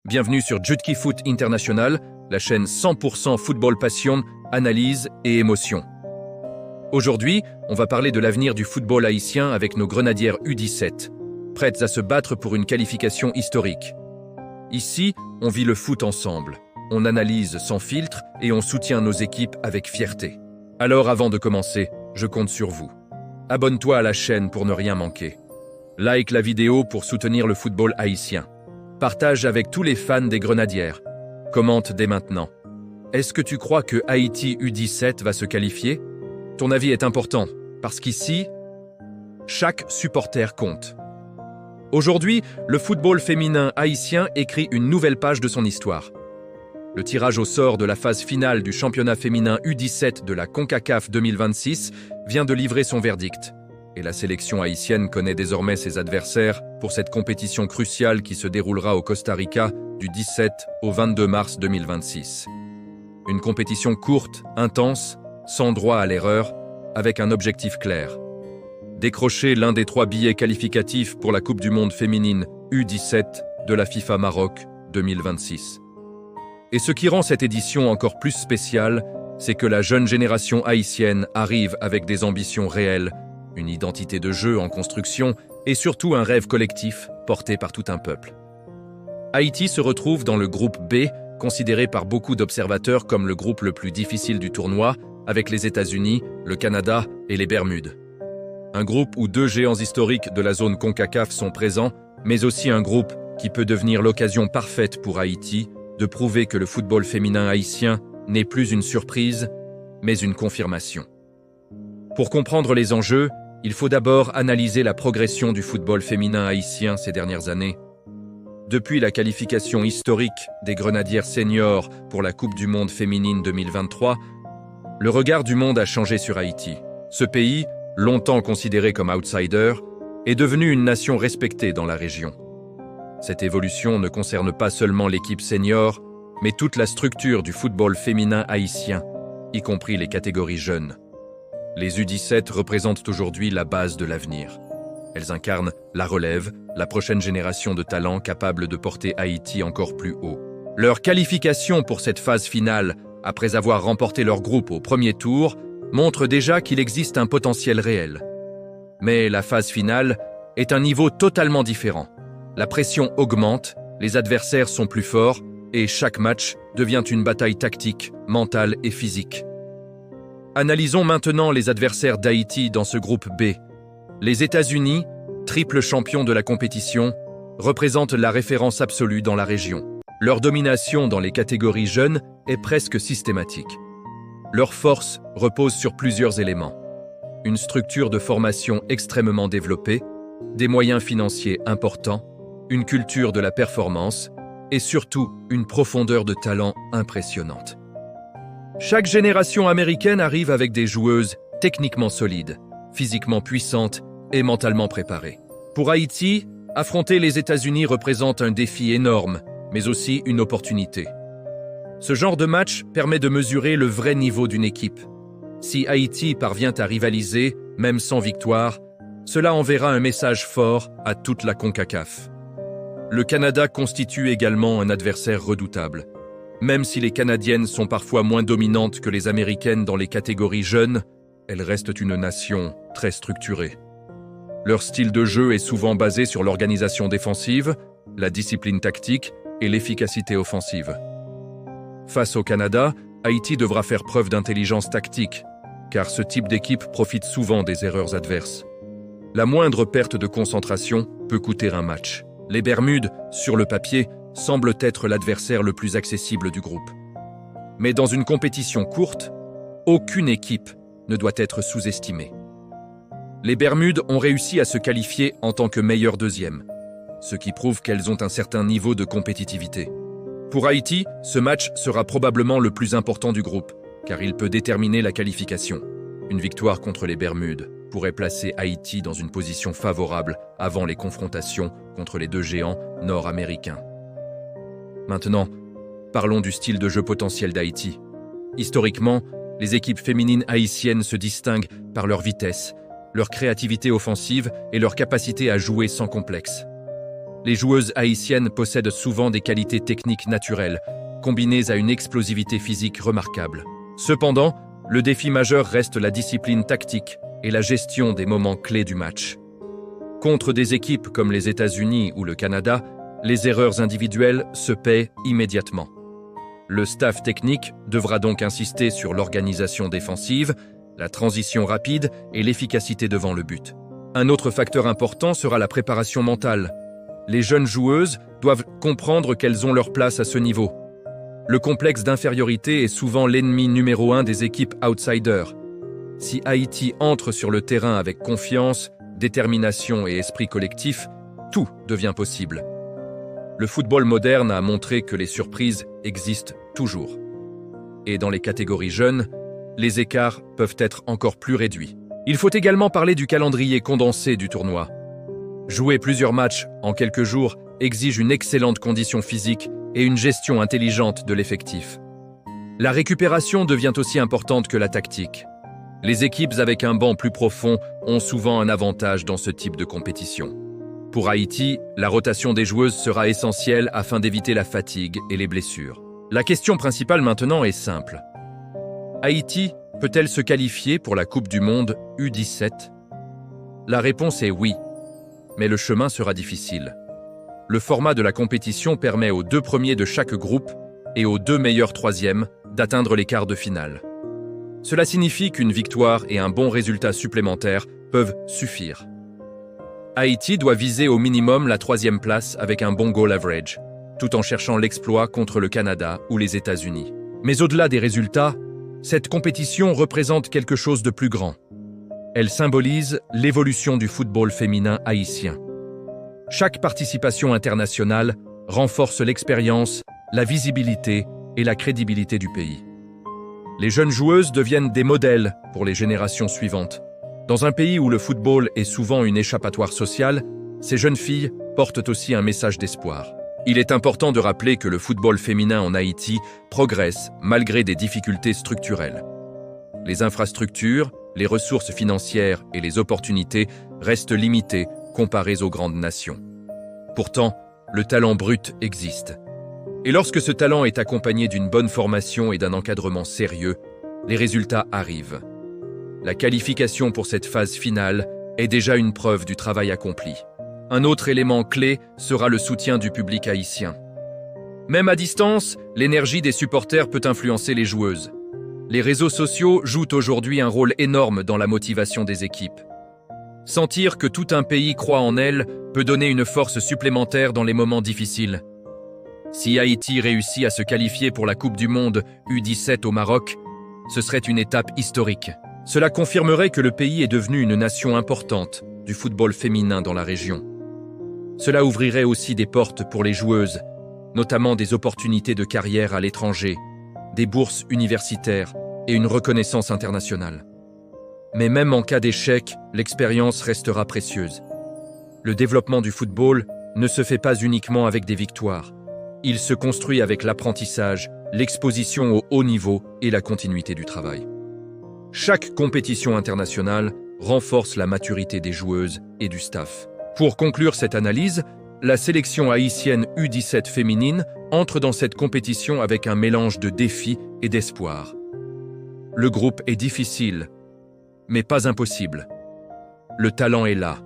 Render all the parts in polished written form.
Bienvenue sur Jutki Foot International, la chaîne 100% football passion, analyse et émotion. Aujourd'hui, on va parler de l'avenir du football haïtien avec nos grenadières U17, prêtes à se battre pour une qualification historique. Ici, on vit le foot ensemble, on analyse sans filtre et on soutient nos équipes avec fierté. Alors avant de commencer, je compte sur vous. Abonne-toi à la chaîne pour ne rien manquer. Like la vidéo pour soutenir le football haïtien. Partage avec tous les fans des grenadières. Commente dès maintenant. Est-ce que tu crois que Haïti U17 va se qualifier? Ton avis est important, parce qu'ici, chaque supporter compte. Aujourd'hui, le football féminin haïtien écrit une nouvelle page de son histoire. Le tirage au sort de la phase finale du championnat féminin U17 de la CONCACAF 2026 vient de livrer son verdict. Et la sélection haïtienne connaît désormais ses adversaires pour cette compétition cruciale qui se déroulera au Costa Rica du 17 au 22 mars 2026. Une compétition courte, intense, sans droit à l'erreur, avec un objectif clair. Décrocher l'un des 3 billets qualificatifs pour la Coupe du Monde féminine U17 de la FIFA Maroc 2026. Et ce qui rend cette édition encore plus spéciale, c'est que la jeune génération haïtienne arrive avec des ambitions réelles, une identité de jeu en construction et surtout un rêve collectif porté par tout un peuple. Haïti se retrouve dans le groupe B, considéré par beaucoup d'observateurs comme le groupe le plus difficile du tournoi, avec les États-Unis, le Canada et les Bermudes. Un groupe où 2 géants historiques de la zone CONCACAF sont présents, mais aussi un groupe qui peut devenir l'occasion parfaite pour Haïti de prouver que le football féminin haïtien n'est plus une surprise, mais une confirmation. Pour comprendre les enjeux, il faut d'abord analyser la progression du football féminin haïtien ces dernières années. Depuis la qualification historique des Grenadières seniors pour la Coupe du Monde féminine 2023, le regard du monde a changé sur Haïti. Ce pays, longtemps considéré comme outsider, est devenu une nation respectée dans la région. Cette évolution ne concerne pas seulement l'équipe senior, mais toute la structure du football féminin haïtien, y compris les catégories jeunes. Les U17 représentent aujourd'hui la base de l'avenir. Elles incarnent la relève, la prochaine génération de talents capables de porter Haïti encore plus haut. Leur qualification pour cette phase finale, après avoir remporté leur groupe au premier tour, montre déjà qu'il existe un potentiel réel. Mais la phase finale est un niveau totalement différent. La pression augmente, les adversaires sont plus forts et chaque match devient une bataille tactique, mentale et physique. Analysons maintenant les adversaires d'Haïti dans ce groupe B. Les États-Unis, triple champion de la compétition, représentent la référence absolue dans la région. Leur domination dans les catégories jeunes est presque systématique. Leur force repose sur plusieurs éléments. Une structure de formation extrêmement développée, des moyens financiers importants, une culture de la performance et surtout une profondeur de talent impressionnante. Chaque génération américaine arrive avec des joueuses techniquement solides, physiquement puissantes et mentalement préparées. Pour Haïti, affronter les États-Unis représente un défi énorme, mais aussi une opportunité. Ce genre de match permet de mesurer le vrai niveau d'une équipe. Si Haïti parvient à rivaliser, même sans victoire, cela enverra un message fort à toute la CONCACAF. Le Canada constitue également un adversaire redoutable. Même si les Canadiennes sont parfois moins dominantes que les Américaines dans les catégories jeunes, elles restent une nation très structurée. Leur style de jeu est souvent basé sur l'organisation défensive, la discipline tactique et l'efficacité offensive. Face au Canada, Haïti devra faire preuve d'intelligence tactique, car ce type d'équipe profite souvent des erreurs adverses. La moindre perte de concentration peut coûter un match. Les Bermudes, sur le papier, semblent être l'adversaire le plus accessible du groupe. Mais dans une compétition courte, aucune équipe ne doit être sous-estimée. Les Bermudes ont réussi à se qualifier en tant que meilleure deuxième, ce qui prouve qu'elles ont un certain niveau de compétitivité. Pour Haïti, ce match sera probablement le plus important du groupe, car il peut déterminer la qualification. Une victoire contre les Bermudes pourrait placer Haïti dans une position favorable avant les confrontations contre les 2 géants nord-américains. Maintenant, parlons du style de jeu potentiel d'Haïti. Historiquement, les équipes féminines haïtiennes se distinguent par leur vitesse, leur créativité offensive et leur capacité à jouer sans complexe. Les joueuses haïtiennes possèdent souvent des qualités techniques naturelles, combinées à une explosivité physique remarquable. Cependant, le défi majeur reste la discipline tactique et la gestion des moments clés du match. Contre des équipes comme les États-Unis ou le Canada, les erreurs individuelles se paient immédiatement. Le staff technique devra donc insister sur l'organisation défensive, la transition rapide et l'efficacité devant le but. Un autre facteur important sera la préparation mentale. Les jeunes joueuses doivent comprendre qu'elles ont leur place à ce niveau. Le complexe d'infériorité est souvent l'ennemi numéro 1 des équipes outsiders. Si Haïti entre sur le terrain avec confiance, détermination et esprit collectif, tout devient possible. Le football moderne a montré que les surprises existent toujours. Et dans les catégories jeunes, les écarts peuvent être encore plus réduits. Il faut également parler du calendrier condensé du tournoi. Jouer plusieurs matchs en quelques jours exige une excellente condition physique et une gestion intelligente de l'effectif. La récupération devient aussi importante que la tactique. Les équipes avec un banc plus profond ont souvent un avantage dans ce type de compétition. Pour Haïti, la rotation des joueuses sera essentielle afin d'éviter la fatigue et les blessures. La question principale maintenant est simple. Haïti peut-elle se qualifier pour la Coupe du Monde U17 ? La réponse est oui, mais le chemin sera difficile. Le format de la compétition permet aux 2 premiers de chaque groupe et aux 2 meilleurs troisièmes d'atteindre les quarts de finale. Cela signifie qu'une victoire et un bon résultat supplémentaire peuvent suffire. Haïti doit viser au minimum la 3e place avec un bon goal average, tout en cherchant l'exploit contre le Canada ou les États-Unis. Mais au-delà des résultats, cette compétition représente quelque chose de plus grand. Elle symbolise l'évolution du football féminin haïtien. Chaque participation internationale renforce l'expérience, la visibilité et la crédibilité du pays. Les jeunes joueuses deviennent des modèles pour les générations suivantes. Dans un pays où le football est souvent une échappatoire sociale, ces jeunes filles portent aussi un message d'espoir. Il est important de rappeler que le football féminin en Haïti progresse malgré des difficultés structurelles. Les infrastructures, les ressources financières et les opportunités restent limitées comparées aux grandes nations. Pourtant, le talent brut existe. Et lorsque ce talent est accompagné d'une bonne formation et d'un encadrement sérieux, les résultats arrivent. La qualification pour cette phase finale est déjà une preuve du travail accompli. Un autre élément clé sera le soutien du public haïtien. Même à distance, l'énergie des supporters peut influencer les joueuses. Les réseaux sociaux jouent aujourd'hui un rôle énorme dans la motivation des équipes. Sentir que tout un pays croit en elles peut donner une force supplémentaire dans les moments difficiles. Si Haïti réussit à se qualifier pour la Coupe du Monde U17 au Maroc, ce serait une étape historique. Cela confirmerait que le pays est devenu une nation importante du football féminin dans la région. Cela ouvrirait aussi des portes pour les joueuses, notamment des opportunités de carrière à l'étranger, des bourses universitaires et une reconnaissance internationale. Mais même en cas d'échec, l'expérience restera précieuse. Le développement du football ne se fait pas uniquement avec des victoires. Il se construit avec l'apprentissage, l'exposition au haut niveau et la continuité du travail. Chaque compétition internationale renforce la maturité des joueuses et du staff. Pour conclure cette analyse, la sélection haïtienne U17 féminine entre dans cette compétition avec un mélange de défis et d'espoir. Le groupe est difficile, mais pas impossible. Le talent est là.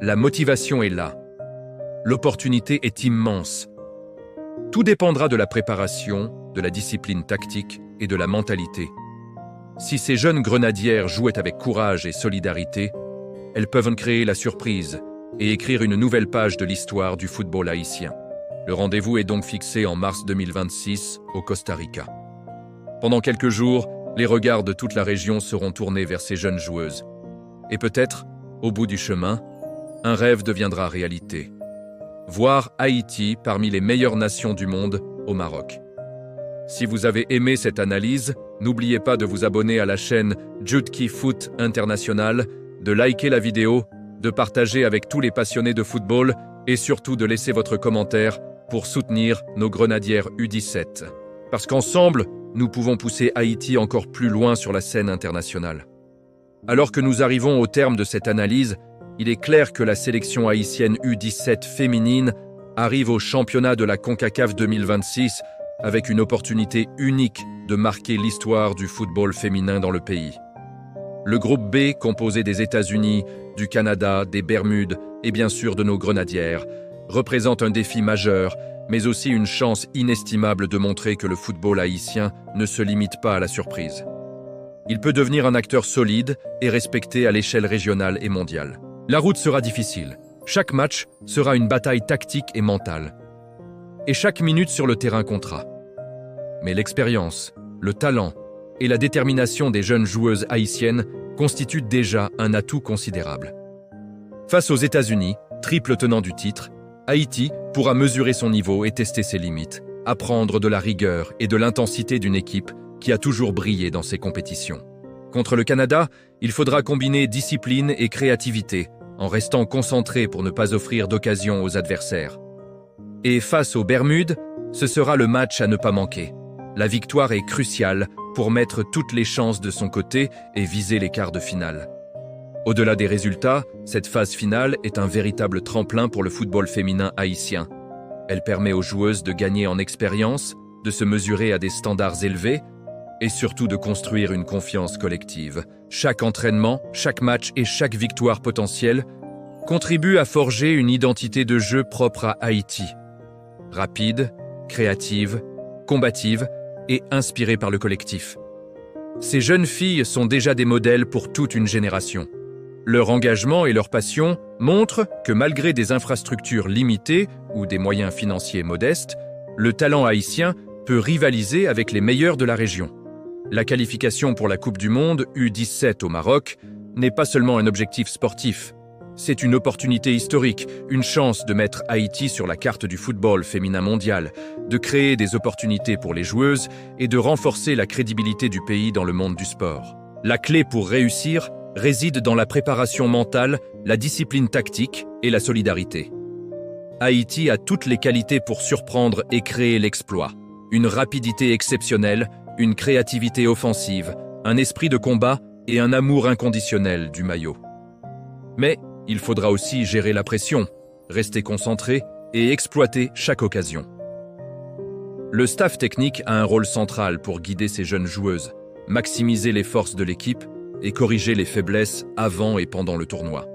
La motivation est là. L'opportunité est immense. Tout dépendra de la préparation, de la discipline tactique et de la mentalité. Si ces jeunes grenadières jouent avec courage et solidarité, elles peuvent créer la surprise et écrire une nouvelle page de l'histoire du football haïtien. Le rendez-vous est donc fixé en mars 2026 au Costa Rica. Pendant quelques jours, les regards de toute la région seront tournés vers ces jeunes joueuses. Et peut-être, au bout du chemin, un rêve deviendra réalité. Voir Haïti parmi les meilleures nations du monde au Maroc. Si vous avez aimé cette analyse, n'oubliez pas de vous abonner à la chaîne Jutki Foot International, de liker la vidéo, de partager avec tous les passionnés de football et surtout de laisser votre commentaire pour soutenir nos grenadières U17. Parce qu'ensemble, nous pouvons pousser Haïti encore plus loin sur la scène internationale. Alors que nous arrivons au terme de cette analyse, il est clair que la sélection haïtienne U17 féminine arrive au championnat de la CONCACAF 2026 avec une opportunité unique de marquer l'histoire du football féminin dans le pays. Le groupe B, composé des États-Unis, du Canada, des Bermudes et bien sûr de nos grenadières, représente un défi majeur, mais aussi une chance inestimable de montrer que le football haïtien ne se limite pas à la surprise. Il peut devenir un acteur solide et respecté à l'échelle régionale et mondiale. La route sera difficile. Chaque match sera une bataille tactique et mentale. Et chaque minute sur le terrain comptera. Mais l'expérience, le talent et la détermination des jeunes joueuses haïtiennes constituent déjà un atout considérable. Face aux États-Unis, triple tenant du titre, Haïti pourra mesurer son niveau et tester ses limites, apprendre de la rigueur et de l'intensité d'une équipe qui a toujours brillé dans ses compétitions. Contre le Canada, il faudra combiner discipline et créativité, en restant concentré pour ne pas offrir d'occasion aux adversaires. Et face aux Bermudes, ce sera le match à ne pas manquer. La victoire est cruciale pour mettre toutes les chances de son côté et viser les quarts de finale. Au-delà des résultats, cette phase finale est un véritable tremplin pour le football féminin haïtien. Elle permet aux joueuses de gagner en expérience, de se mesurer à des standards élevés et surtout de construire une confiance collective. Chaque entraînement, chaque match et chaque victoire potentielle contribuent à forger une identité de jeu propre à Haïti. Rapide, créative, combative et inspirée par le collectif. Ces jeunes filles sont déjà des modèles pour toute une génération. Leur engagement et leur passion montrent que malgré des infrastructures limitées ou des moyens financiers modestes, le talent haïtien peut rivaliser avec les meilleurs de la région. La qualification pour la Coupe du Monde U17 au Maroc n'est pas seulement un objectif sportif. C'est une opportunité historique, une chance de mettre Haïti sur la carte du football féminin mondial, de créer des opportunités pour les joueuses et de renforcer la crédibilité du pays dans le monde du sport. La clé pour réussir réside dans la préparation mentale, la discipline tactique et la solidarité. Haïti a toutes les qualités pour surprendre et créer l'exploit. Une rapidité exceptionnelle, une créativité offensive, un esprit de combat et un amour inconditionnel du maillot. Mais il faudra aussi gérer la pression, rester concentré et exploiter chaque occasion. Le staff technique a un rôle central pour guider ces jeunes joueuses, maximiser les forces de l'équipe et corriger les faiblesses avant et pendant le tournoi.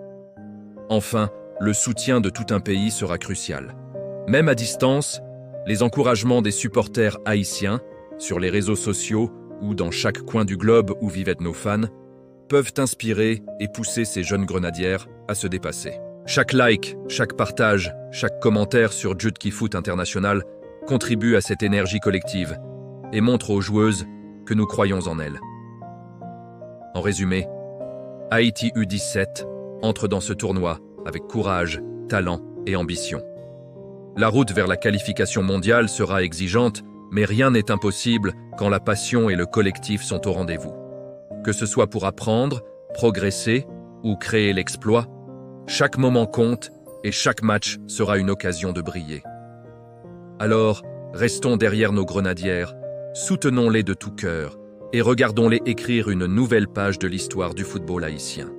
Enfin, le soutien de tout un pays sera crucial. Même à distance, les encouragements des supporters haïtiens, sur les réseaux sociaux ou dans chaque coin du globe où vivent nos fans, peuvent inspirer et pousser ces jeunes grenadières à se dépasser. Chaque like, chaque partage, chaque commentaire sur Jutki Foot International contribue à cette énergie collective et montre aux joueuses que nous croyons en elles. En résumé, Haïti U17 entre dans ce tournoi avec courage, talent et ambition. La route vers la qualification mondiale sera exigeante, mais rien n'est impossible quand la passion et le collectif sont au rendez-vous. Que ce soit pour apprendre, progresser ou créer l'exploit, chaque moment compte et chaque match sera une occasion de briller. Alors, restons derrière nos grenadières, soutenons-les de tout cœur et regardons-les écrire une nouvelle page de l'histoire du football haïtien.